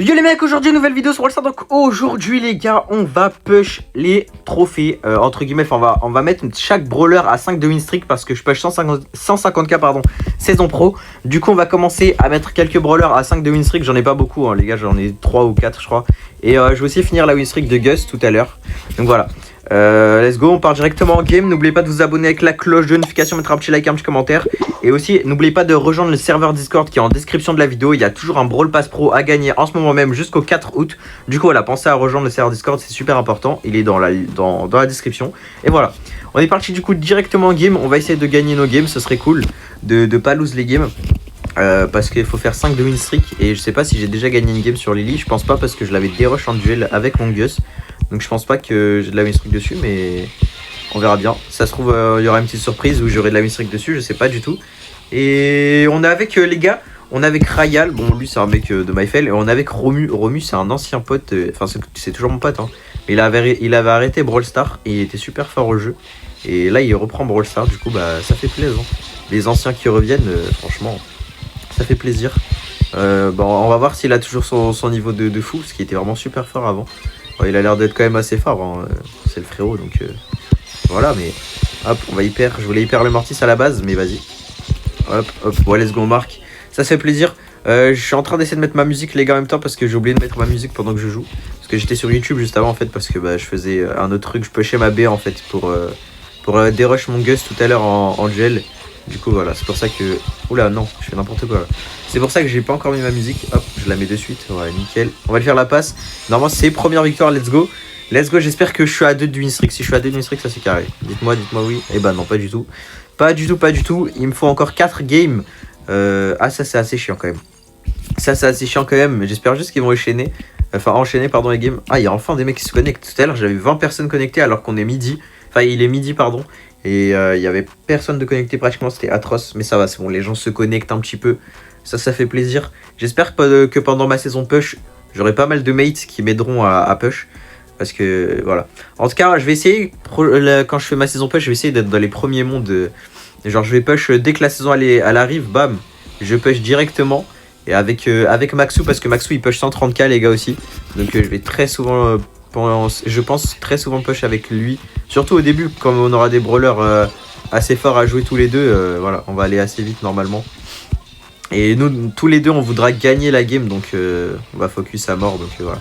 Yo les mecs, aujourd'hui nouvelle vidéo sur All-Star. Donc aujourd'hui les gars, on va push les trophées entre guillemets. Enfin on va mettre chaque brawler à 5 de win streak parce que je push 150k pardon, saison pro. Du coup on va commencer à mettre quelques brawlers à 5 de win streak. J'en ai pas beaucoup hein, les gars, j'en ai 3 ou 4 je crois. Et je vais aussi finir la win streak de Gus tout à l'heure. Donc voilà. Let's go, on part directement en game. N'oubliez pas de vous abonner avec la cloche de notification, mettre un petit like, un petit commentaire. Et aussi n'oubliez pas de rejoindre le serveur Discord qui est en description de la vidéo. Il y a toujours un Brawl Pass Pro à gagner en ce moment même jusqu'au 4 août. Du coup voilà, pensez à rejoindre le serveur Discord, c'est super important. Il est dans la description. Et voilà, on est parti du coup directement en game. On va essayer de gagner nos games, ce serait cool de pas lose les games. Parce qu'il faut faire 5 de win streak. Et je sais pas si j'ai déjà gagné une game sur Lily. Je pense pas parce que je l'avais dérush en duel avec mon Gus. Donc je pense pas que j'ai de la win streak dessus, mais on verra bien. Ça se trouve il y aura une petite surprise où j'aurai de la win streak dessus, je sais pas du tout. Et on est avec les gars, on est avec Rayal, bon lui c'est un mec de MyFL. Et on est avec Romu, Romu c'est un ancien pote, enfin c'est toujours mon pote hein. Il avait arrêté Brawl Stars et il était super fort au jeu. Et là il reprend Brawl Stars, du coup bah ça fait plaisir. Les anciens qui reviennent, franchement ça fait plaisir. Bon, on va voir s'il a toujours son niveau de fou, parce qu'il était vraiment super fort avant. Bon, il a l'air d'être quand même assez fort, hein. C'est le frérot, donc voilà, mais hop, on va hyper. Je voulais hyper le Mortis à la base, mais vas-y. Hop, hop, ouais, let's go, on marque. Ça fait plaisir. Je suis en train d'essayer de mettre ma musique, les gars, en même temps, parce que j'ai oublié de mettre ma musique pendant que je joue. Parce que j'étais sur YouTube juste avant, en fait, parce que bah, je faisais un autre truc. Je pushais ma B, en fait, pour dérush mon Gus tout à l'heure en duel. Du coup voilà, c'est pour ça que... Oula non, je fais n'importe quoi là. C'est pour ça que j'ai pas encore mis ma musique. Hop, je la mets de suite, ouais nickel. On va lui faire la passe. Normalement c'est première victoire, let's go. Let's go, j'espère que je suis à 2 de win streak. Si je suis à 2 de win streak, ça c'est carré. Dites-moi oui. Eh bah non, pas du tout. Pas du tout. Il me faut encore 4 games. Ah ça c'est assez chiant quand même. Ça c'est assez chiant quand même. J'espère juste qu'ils vont enchaîner. Enfin enchaîner pardon les games. Ah il y a enfin des mecs qui se connectent. Tout à l'heure j'avais 20 personnes connectées alors qu'on est midi. Enfin il est midi pardon. Et il y avait personne de connecté pratiquement, c'était atroce. Mais ça va, c'est bon, les gens se connectent un petit peu. Ça fait plaisir. J'espère que pendant ma saison push, j'aurai pas mal de mates qui m'aideront à push. Parce que voilà. En tout cas, je vais essayer, quand je fais ma saison push, je vais essayer d'être dans les premiers mondes. Genre je vais push dès que la saison elle arrive, bam, je push directement. Et avec Maxou, parce que Maxou il push 130k les gars aussi. Donc je vais très souvent... je pense très souvent push avec lui, surtout au début quand on aura des brawlers assez forts à jouer tous les deux. Voilà, on va aller assez vite normalement. Et nous tous les deux on voudra gagner la game, donc on va focus à mort. Donc voilà,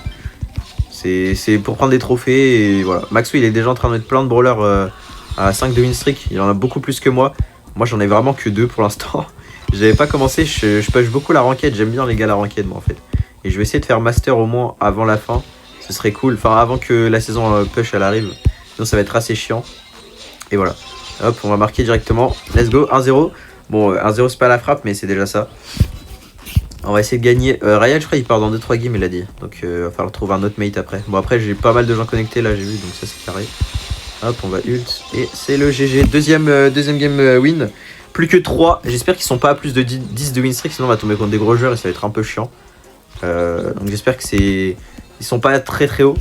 c'est pour prendre des trophées. Et voilà, Maxou il est déjà en train de mettre plein de brawlers à 5 de win streak. Il en a beaucoup plus que moi. Moi j'en ai vraiment que 2 pour l'instant. J'avais pas commencé, je push beaucoup la ranked. J'aime bien les gars la ranked moi en fait. Et je vais essayer de faire master au moins avant la fin. Ce serait cool, enfin avant que la saison push elle arrive. Sinon ça va être assez chiant. Et voilà. Hop, on va marquer directement. Let's go, 1-0. Bon, 1-0 c'est pas la frappe, mais c'est déjà ça. On va essayer de gagner. Ryan, je crois, il part dans 2-3 games, il a dit. Donc il va falloir trouver un autre mate après. Bon, après, j'ai pas mal de gens connectés là, j'ai vu, donc ça c'est carré. Hop, on va ult. Et c'est le GG. Deuxième game win. Plus que 3. J'espère qu'ils sont pas à plus de 10 de win streak, sinon on va tomber contre des gros joueurs et ça va être un peu chiant. Donc j'espère que c'est... Ils sont pas très haut.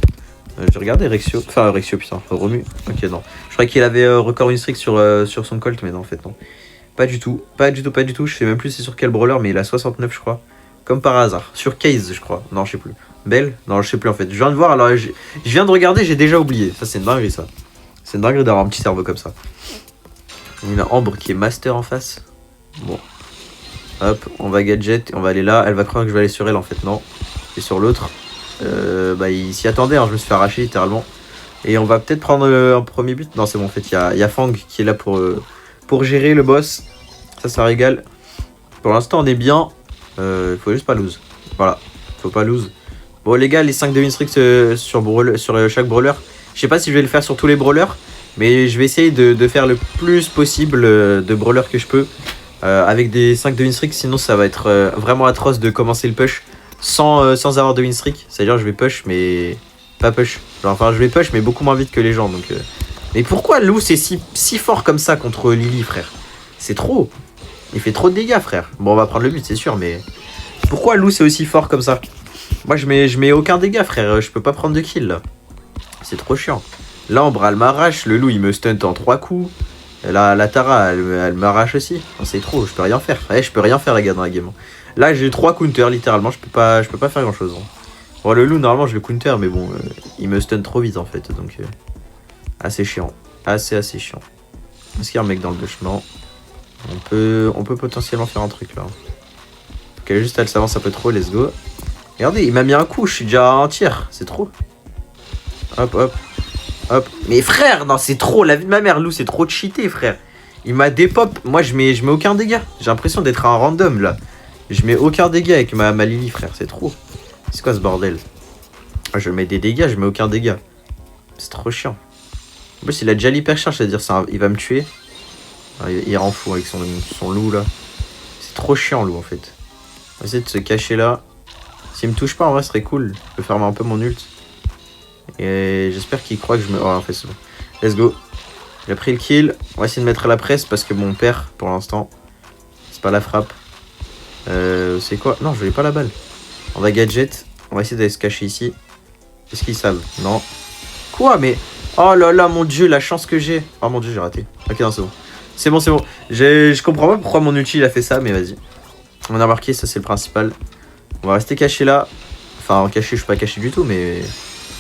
J'ai regardé Rexio. Enfin Rexio putain. Romu. Ok non. Je croyais qu'il avait record win streak sur son Colt, mais non en fait non. Pas du tout. Je sais même plus c'est sur quel brawler, mais il a 69 je crois. Comme par hasard. Sur Case je crois. Non je sais plus. Belle. Non je sais plus en fait. Je viens de voir alors je viens de regarder, j'ai déjà oublié. Ça c'est une dinguerie ça. C'est une dinguerie d'avoir un petit cerveau comme ça. Il y a Ambre qui est master en face. Bon. Hop, on va gadget. On va aller là. Elle va croire que je vais aller sur elle en fait. Non. Et sur l'autre. Bah il s'y attendait, hein, je me suis fait arracher littéralement. Et on va peut-être prendre un premier but. Non c'est bon en fait, il y a Fang qui est là pour gérer le boss. Ça régale. Pour l'instant on est bien. Faut juste pas lose. Voilà, faut pas lose. Bon les gars, les 5 de win streak sur chaque brawler. Je sais pas si je vais le faire sur tous les brawlers, mais je vais essayer de faire le plus possible de brawlers que je peux. Avec des 5 de win streak, sinon ça va être vraiment atroce de commencer le push. Sans avoir de win streak, c'est-à-dire je vais push mais pas push. Genre, enfin je vais push mais beaucoup moins vite que les gens donc. Mais pourquoi Lou c'est si fort comme ça contre Lily frère? C'est trop. Il fait trop de dégâts frère. Bon on va prendre le but c'est sûr, mais pourquoi Lou c'est aussi fort comme ça? Moi je mets aucun dégât frère, je peux pas prendre de kill là. C'est trop chiant. L'Ambre elle m'arrache, le Lou il me stunt en 3 coups. La Tara elle m'arrache aussi. C'est trop, je peux rien faire. Ouais, je peux rien faire les gars dans la game. Là j'ai 3 counters littéralement, je peux pas faire grand chose. Bon, le loup, normalement, je le counter, mais bon, il me stun trop vite en fait. Donc, assez chiant. Assez chiant. Est-ce qu'il y a un mec dans le chemin? On peut potentiellement faire un truc là. Ok, juste elle s'avance un peu trop, let's go. Regardez, il m'a mis un coup, je suis déjà à un tiers, c'est trop. Hop, hop, hop. Mais frère, non, c'est trop, la vie de ma mère, loup, c'est trop cheaté, frère. Il m'a dépop, moi je mets aucun dégât. J'ai l'impression d'être un random là. Je mets aucun dégât avec ma Lily, frère, c'est trop. C'est quoi ce bordel? Je mets des dégâts, je mets aucun dégât. C'est trop chiant. En plus, il a déjà l'hypercharge, c'est-à-dire il va me tuer. Il rend fou avec son loup là. C'est trop chiant, loup en fait. On va essayer de se cacher là. S'il me touche pas, en vrai, ce serait cool. Je peux fermer un peu mon ult. Et j'espère qu'il croit que je me. Oh, en fait, c'est bon. Let's go. J'ai pris le kill. On va essayer de mettre la presse parce que mon père, pour l'instant, c'est pas la frappe. C'est quoi? Non, je voulais pas la balle. On va gadget. On va essayer d'aller se cacher ici. Est-ce qu'ils savent? Non. Quoi? Mais. Oh là là, mon dieu, la chance que j'ai. Oh mon dieu, j'ai raté. Ok, non, c'est bon. C'est bon, c'est bon. Je comprends pas pourquoi mon ulti il a fait ça, mais vas-y. On a marqué, ça c'est le principal. On va rester caché là. Enfin, caché, je suis pas caché du tout, mais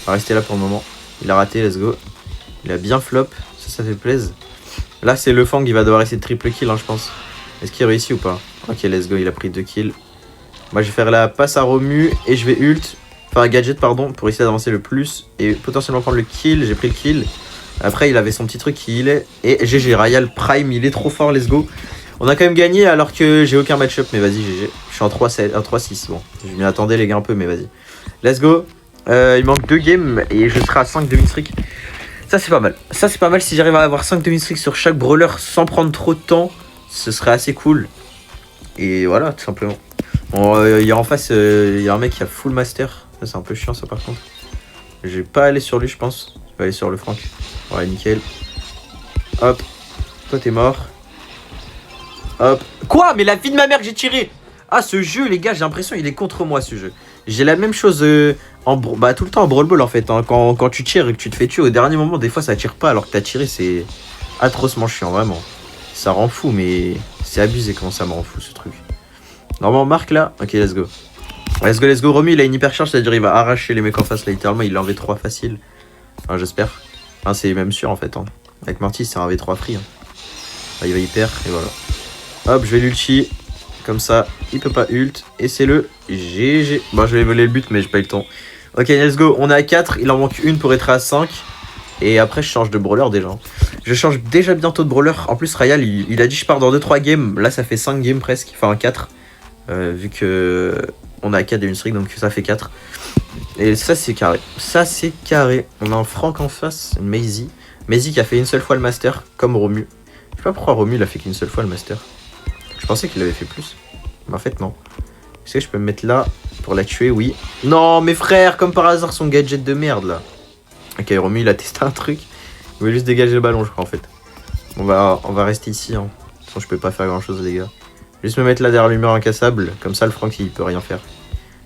on va rester là pour le moment. Il a raté, let's go. Il a bien flop, ça fait plaisir. Là, c'est le Fang, il va devoir essayer de triple kill, hein, je pense. Est-ce qu'il réussit ou pas? Ok, let's go, il a pris 2 kills. Moi, je vais faire la passe à Romu et je vais ult. Enfin, gadget, pardon, pour essayer d'avancer le plus et potentiellement prendre le kill. J'ai pris le kill. Après, il avait son petit truc qui healait. Et GG, Royal Prime, il est trop fort, let's go. On a quand même gagné alors que j'ai aucun match-up, mais vas-y, GG. Je suis en 3-6, bon. Je m'y attendais, les gars, un peu, mais vas-y. Let's go. Il manque 2 games et je serai à 5 demi-streak. Ça, c'est pas mal. Ça, c'est pas mal. Si j'arrive à avoir 5 demi-streak sur chaque brawler sans prendre trop de temps, ce serait assez cool. Et voilà, tout simplement. Bon, il y a en face, il y a un mec qui a full master. Ça, c'est un peu chiant, ça, par contre. Je vais pas aller sur lui, je pense. Je vais aller sur le Franck. Ouais, nickel. Hop. Toi, t'es mort. Hop. Quoi? Mais la vie de ma mère que j'ai tiré. Ah, ce jeu, les gars, j'ai l'impression il est contre moi, ce jeu. J'ai la même chose tout le temps en Brawl Ball, en fait. Hein. Quand tu tires et que tu te fais tuer au dernier moment, des fois, ça tire pas alors que t'as tiré. C'est atrocement chiant, vraiment. Ça rend fou, mais c'est abusé comment ça me rend fou, ce truc. Normalement, on marque là. Ok, let's go. Let's go, let's go. Romu, il a une hyper charge, c'est-à-dire il va arracher les mecs en face, là, littéralement. Il l'a en V3 facile. Enfin, j'espère. Enfin, c'est même sûr, en fait. Hein. Avec Morty, c'est un V3 free. Hein. Enfin, il va hyper, et voilà. Hop, je vais l'ulti. Comme ça, il peut pas ult. Et c'est le GG. Bon, je vais voler le but, mais j'ai pas eu le temps. Ok, let's go. On est à 4. Il en manque une pour être à 5. Et après, je change de brawler déjà. Je change déjà bientôt de brawler. En plus, Royal, il a dit je pars dans 2-3 games. Là, ça fait 5 games presque. Enfin, 4. Vu que on a 4 streak, donc ça fait 4. Et ça, c'est carré. Ça, c'est carré. On a un Franck en face, une Maisie. Maisie qui a fait une seule fois le master, comme Romu. Je sais pas pourquoi Romu, il a fait qu'une seule fois le master. Je pensais qu'il avait fait plus. Mais en fait, non. Est-ce que je peux me mettre là pour la tuer? Oui. Non, mes frères, comme par hasard, son gadget de merde, là. Ok, Romu, il a testé un truc. Il voulait juste dégager le ballon, je crois, en fait. On va rester ici. Hein. De toute façon, je peux pas faire grand-chose, les gars. Juste me mettre là derrière le mur incassable. Comme ça, le Franck, il peut rien faire.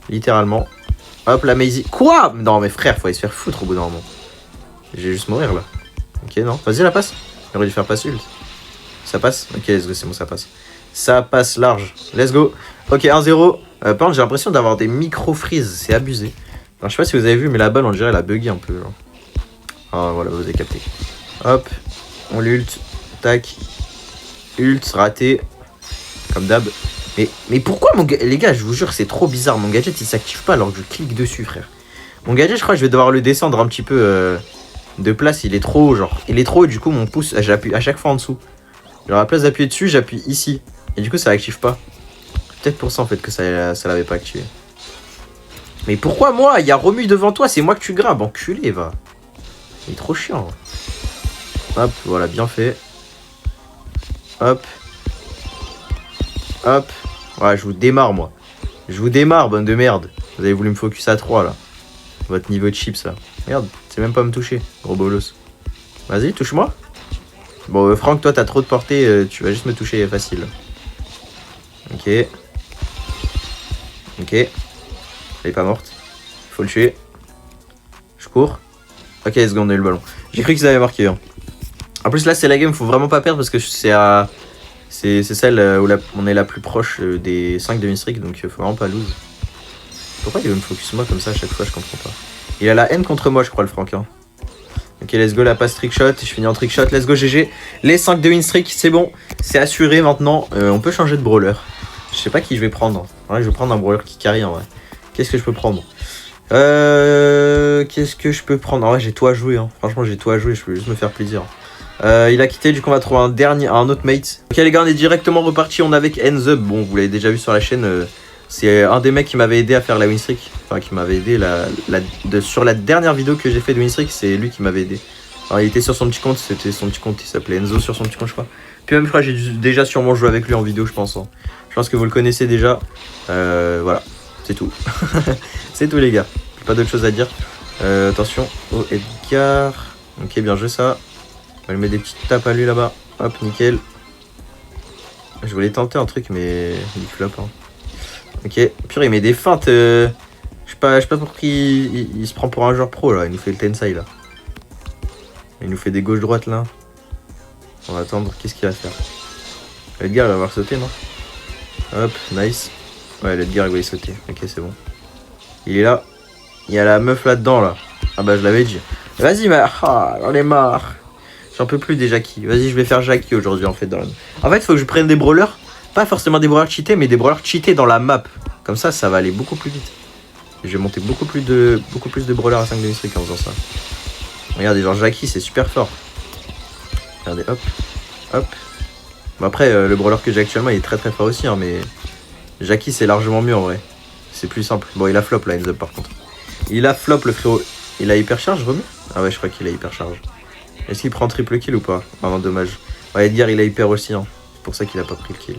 Littéralement. Hop, la Maisie. Quoi? Non, mes frères, faut aller se faire foutre au bout d'un moment. Je vais juste mourir, là. Ok, non. Vas-y, la passe. J'aurais dû faire passe ult. Ça passe? Ok, let's go, c'est bon, ça passe. Ça passe large. Let's go. Ok, 1-0. Par contre, j'ai l'impression d'avoir des micro-freeze. C'est abusé. Alors, je sais pas si vous avez vu, mais la balle, on dirait, elle a bugué un peu. Genre. Ah, voilà, vous avez capté. Hop. On l'ult. Tac. Ult, raté. Comme d'hab. Mais pourquoi mon les gars, je vous jure, c'est trop bizarre. Mon gadget, il s'active pas alors que je clique dessus, frère. Mon gadget, je crois que je vais devoir le descendre un petit peu de place. Il est trop haut, genre. Il est trop haut, du coup, mon pouce, j'appuie à chaque fois en dessous. Genre, à la place d'appuyer dessus, j'appuie ici. Et du coup, ça active pas. Peut-être pour ça, en fait, que ça l'avait pas activé. Mais pourquoi moi? Il y a Romu devant toi, c'est moi que tu grabes. Enculé, va. Il est trop chiant. Hop, voilà, bien fait. Hop. Hop. Ouais, je vous démarre, moi. Je vous démarre, bonne de merde. Vous avez voulu me focus à 3, là. Votre niveau de chips, là. Merde, c'est même pas me toucher, gros bolos. Vas-y, touche-moi. Bon, Franck, toi, t'as trop de portée. Tu vas juste me toucher facile. Ok. Ok. Elle est pas morte. Faut le tuer. Je cours. Ok, let's go, on a eu le ballon. J'ai cru qu'ils avaient marqué. Hein. En plus, là, c'est la game, faut vraiment pas perdre parce que c'est à... C'est celle où on est la plus proche des 5 demi-streak, donc faut vraiment pas lose. Pourquoi il veut me focus moi comme ça à chaque fois, je comprends pas. Il a la haine contre moi, je crois, le Franck. Hein. Ok, let's go, la passe trickshot. Je finis en trickshot. Let's go, GG. Les 5 de win streak, c'est bon. C'est assuré maintenant. On peut changer de brawler. Je sais pas qui je vais prendre. Ouais, je vais prendre un brawler qui carry en vrai. Qu'est-ce que je peux prendre Qu'est-ce que je peux prendre En vrai, j'ai tout à jouer. Hein. Franchement, j'ai tout à jouer. Je peux juste me faire plaisir. Il a quitté, du coup, on va trouver un autre mate. Ok, les gars, on est directement reparti. On est avec Enzup. Bon, vous l'avez déjà vu sur la chaîne. C'est un des mecs qui m'avait aidé à faire la win streak. Enfin, qui m'avait aidé sur la dernière vidéo que j'ai fait de win streak. C'est lui qui m'avait aidé. Alors, il était sur son petit compte. C'était son petit compte. Il s'appelait Enzo sur son petit compte, je crois. Puis même, je crois, j'ai déjà sûrement joué avec lui en vidéo, je pense. Hein. Je pense que vous le connaissez déjà. Voilà. C'est tout. C'est tout, les gars. Pas d'autre chose à dire. Attention. Oh, Edgar. Ok, bien joué ça. On va lui mettre des petites tapes à lui là-bas. Hop, nickel. Je voulais tenter un truc, mais il flop. Hein. Ok, purée, il met des feintes. Je sais pas pour qui il se prend pour un joueur pro là. Il nous fait le Tensai là. Il nous fait des gauche-droite là. On va attendre. Qu'est-ce qu'il va faire Edgar il va avoir sauté, non? Hop, nice. Ouais, l'Edgar il va y sauter. Ok, c'est bon. Il est là. Il y a la meuf là-dedans là. Ah bah, je l'avais dit. Vas-y, mais j'en ai marre. J'en peux plus des Jackie. Vas-y, je vais faire Jackie aujourd'hui en fait. En fait, il faut que je prenne des brawlers. Pas forcément des brawlers cheatés, mais des brawlers cheatés dans la map. Comme ça va aller beaucoup plus vite. Je vais monter beaucoup plus de brawlers à 5 de streak en faisant ça. Regardez, genre Jackie, c'est super fort. Regardez, hop, hop. Bon, après, le brawler que j'ai actuellement, il est très très fort aussi, hein, mais Jackie, c'est largement mieux en vrai. C'est plus simple. Bon, il a flop là, Enzo, par contre. Il a flop, le frérot. Il a hypercharge, remue? Ah ouais, je crois qu'il a hypercharge. Est-ce qu'il prend triple kill ou pas? Ah non, dommage. Ouais, Edgar, il a hyper aussi, hein. C'est pour ça qu'il a pas pris le kill.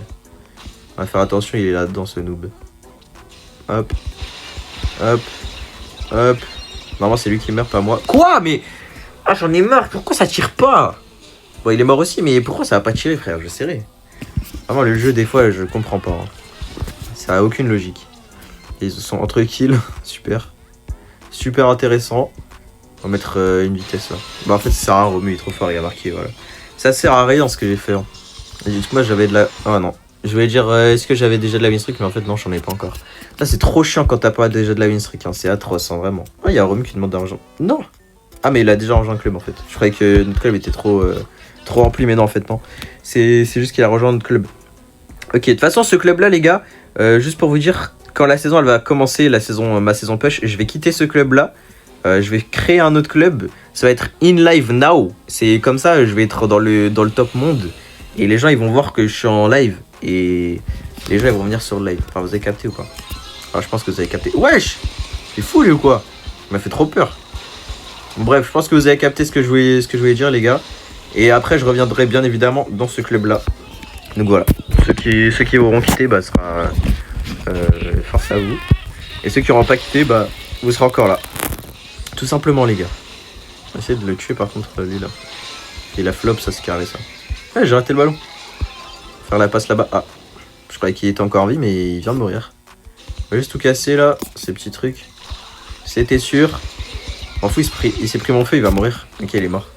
On va faire attention, il est là-dedans, ce noob. Hop. Hop. Hop. Normalement, c'est lui qui meurt, pas moi. Quoi? Mais... Ah, j'en ai marre. Pourquoi ça tire pas? Bon, il est mort aussi, mais pourquoi ça va pas tirer, frère? Je serrais. Vraiment, le jeu, des fois, je comprends pas. Hein. Ça a aucune logique. Ils sont entre kills. Super. Super intéressant. On va mettre une vitesse, là. Bah, en fait, ça sert à rien, Romu, il est trop fort, il a marqué, voilà. Ça sert à rien, ce que j'ai fait. Hein. Et du coup, moi, j'avais de la... Ah, non. Je voulais dire, est-ce que j'avais déjà de la win streak, mais en fait, non, j'en ai pas encore. Ça, c'est trop chiant quand t'as pas déjà de la win streak, hein. C'est atroce, hein, vraiment. Ah, il y a Romu qui demande d'argent. Non. Ah, mais il a déjà rejoint le club, en fait. Je croyais que notre club était trop rempli, mais non, en fait, non. C'est juste qu'il a rejoint notre club. Ok, de toute façon, ce club-là, les gars, juste pour vous dire, quand la saison, elle va commencer, ma saison push, je vais quitter ce club-là. Je vais créer un autre club. Ça va être In Live Now. C'est comme ça, je vais être dans le top monde. Et les gens, ils vont voir que je suis en live. Et les gens, ils vont venir sur le live. Enfin, vous avez capté ou pas? Alors, je pense que vous avez capté. Wesh! C'est fou, lui, ou quoi? Il m'a fait trop peur. Bon, bref, je pense que vous avez capté ce que je voulais dire, les gars. Et après, je reviendrai bien évidemment dans ce club-là. Donc voilà. Ceux qui auront quitté, bah, sera force à vous. Et ceux qui n'auront pas quitté, bah, vous serez encore là. Tout simplement, les gars. On va essayer de le tuer par contre, lui là. Et la flop, ça c'est carré ça. Ouais, j'ai raté le ballon. Faire la passe là-bas. Ah, je croyais qu'il était encore en vie, mais il vient de mourir. On va juste tout casser là, ces petits trucs. C'était sûr. M'en fous, il s'est pris mon feu, il va mourir. Ok, il est mort.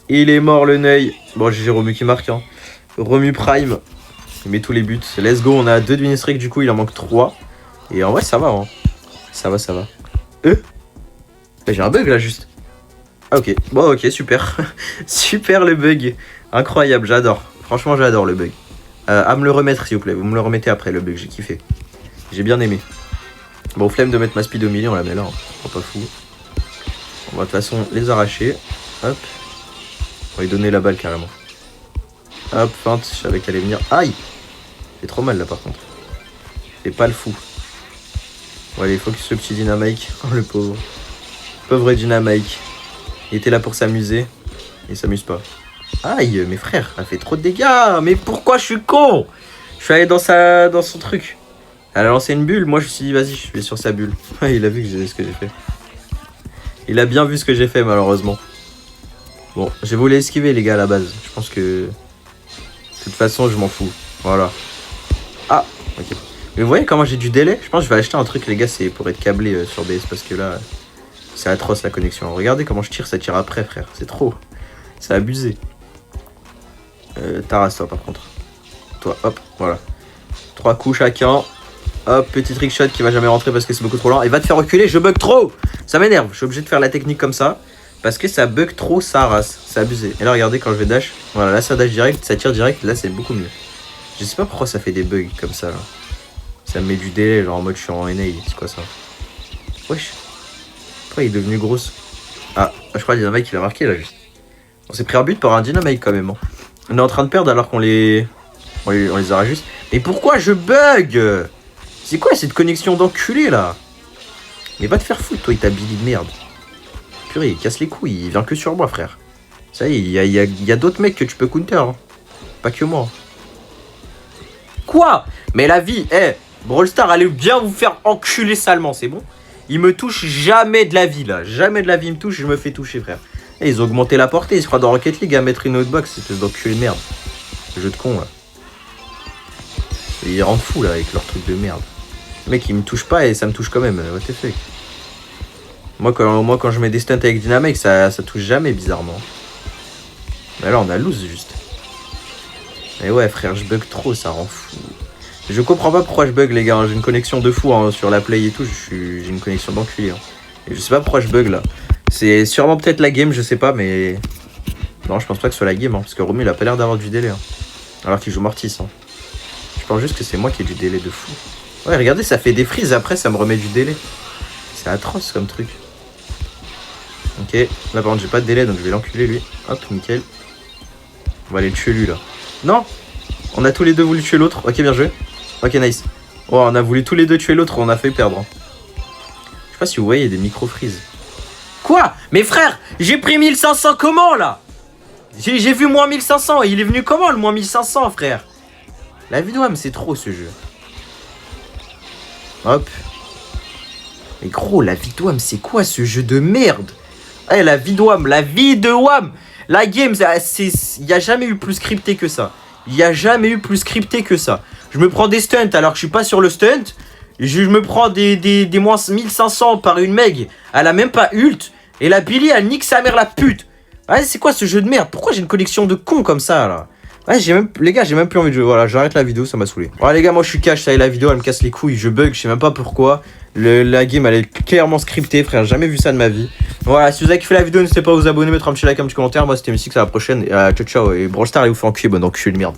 Il est mort le Neuil. Bon, j'ai Romu qui marque. Hein. Romu Prime. Il met tous les buts. Let's go, on a 2 de win streak, du coup il en manque 3. Et en vrai, ça va. Hein. Ça va. J'ai un bug là juste. Ah ok, bon ok, super. Super le bug. Incroyable, j'adore. Franchement, j'adore le bug. À me le remettre s'il vous plaît. Vous me le remettez après le bug, j'ai kiffé. J'ai bien aimé. Bon, flemme de mettre ma speed au milieu, on la met là. Hein. Pas fou. On va de toute façon les arracher. Hop. On va lui donner la balle carrément. Hop, feinte, je savais qu'elle allait venir. Aïe! C'est trop mal là par contre. C'est pas le fou. Bon allez, focus le petit Dynamike. Oh le pauvre. Pauvre Dynamike. Il était là pour s'amuser. Il s'amuse pas. Aïe, mes frères, elle fait trop de dégâts. Mais pourquoi je suis con? Je suis allé dans son truc. Elle a lancé une bulle. Moi je me suis dit vas-y, je vais sur sa bulle. Il a vu ce que j'ai fait. Il a bien vu ce que j'ai fait malheureusement. Bon, j'ai voulu esquiver les gars à la base. Je pense que... De toute façon, je m'en fous. Voilà. Ah, ok. Mais vous voyez comment j'ai du délai? Je pense que je vais acheter un truc les gars, c'est pour être câblé sur BS. Parce que là, c'est atroce la connexion. Regardez comment je tire, ça tire après frère. C'est trop. C'est abusé. Taras toi par contre. Toi, hop, voilà. 3 coups chacun. Hop, petit trickshot qui va jamais rentrer parce que c'est beaucoup trop lent. Il va te faire reculer, je bug trop. Ça m'énerve, je suis obligé de faire la technique comme ça. Parce que ça bug trop sa race, c'est abusé. Et là regardez quand je vais dash, voilà là ça dash direct, ça tire direct, là c'est beaucoup mieux. Je sais pas pourquoi ça fait des bugs comme ça là. Ça me met du délai, genre en mode je suis en NA, c'est quoi ça? Wesh. Pourquoi il est devenu grosse? Ah, je crois qu'il y a un mec qui l'a marqué là juste. On s'est pris un but par un dynamite quand même. Hein. On est en train de perdre alors qu'on les... On les aura juste. Mais pourquoi je bug? C'est quoi cette connexion d'enculé là? Mais va te faire foutre toi et ta Billy de merde. Purée, il casse les couilles, il vient que sur moi frère. Ça y est, il y a d'autres mecs que tu peux counter. Hein. Pas que moi. Quoi? Mais la vie, Brawl Stars, allez bien vous faire enculer salement, c'est bon? Il me touche jamais de la vie là. Jamais de la vie il me touche, je me fais toucher frère. Et ils ont augmenté la portée, ils se croient dans Rocket League à mettre une outbox, espèce d'enculé de merde. Le jeu de con là. Ils rendent fou là avec leur truc de merde. Le mec il me touche pas et ça me touche quand même, what the fuck. Moi quand je mets des stunts avec Dynamite ça touche jamais bizarrement. Mais là on a lose juste. Mais ouais frère je bug trop, ça rend fou. Je comprends pas pourquoi je bug les gars, hein. J'ai une connexion de fou hein, sur la play et tout, j'ai une connexion d'enculé. Hein. Et je sais pas pourquoi je bug là. C'est sûrement peut-être la game, je sais pas mais... Non je pense pas que ce soit la game, hein, parce que Romu il a pas l'air d'avoir du délai. Hein. Alors qu'il joue Mortis. Hein. Je pense juste que c'est moi qui ai du délai de fou. Ouais regardez ça fait des frises après ça me remet du délai. C'est atroce comme truc. Ok, là par contre j'ai pas de délai donc je vais l'enculer lui. Hop, nickel. On va aller le tuer lui là. Non, on a tous les deux voulu tuer l'autre. Ok, bien joué. Ok, nice. Oh, on a voulu tous les deux tuer l'autre, on a fait perdre. Hein. Je sais pas si vous voyez, il y a des micro-freeze. Quoi? Mais frère, j'ai pris 1500 comment là? J'ai vu moins 1500, il est venu comment le moins 1500 frère? La vie de WAM c'est trop ce jeu. Hop. Mais gros, la vie de WAM c'est quoi ce jeu de merde? Eh, la vie de WAM, la vie de WAM. La game, il n'y a jamais eu plus scripté que ça. Il n'y a jamais eu plus scripté que ça. Je me prends des stunts alors que je suis pas sur le stunt. Je me prends des moins 1500 par une meg. Elle a même pas ult. Et la Billy, elle nique sa mère la pute. Ouais, c'est quoi ce jeu de merde? Pourquoi j'ai une connexion de con comme ça là? Ouais, les gars, j'ai même plus envie de jouer. Voilà, j'arrête la vidéo, ça m'a saoulé. Ouais, les gars, moi je suis cash. Ça y est, la vidéo, elle me casse les couilles. Je bug, je sais même pas pourquoi. La game, elle est clairement scriptée, frère. J'ai jamais vu ça de ma vie. Voilà, si vous avez kiffé la vidéo, n'hésitez pas à vous abonner, mettre un petit like, un petit commentaire. Moi, c'était Mystique, à la prochaine. Ciao, ciao. Et Brawl Stars, allez vous faire enculer, bon enculé de merde.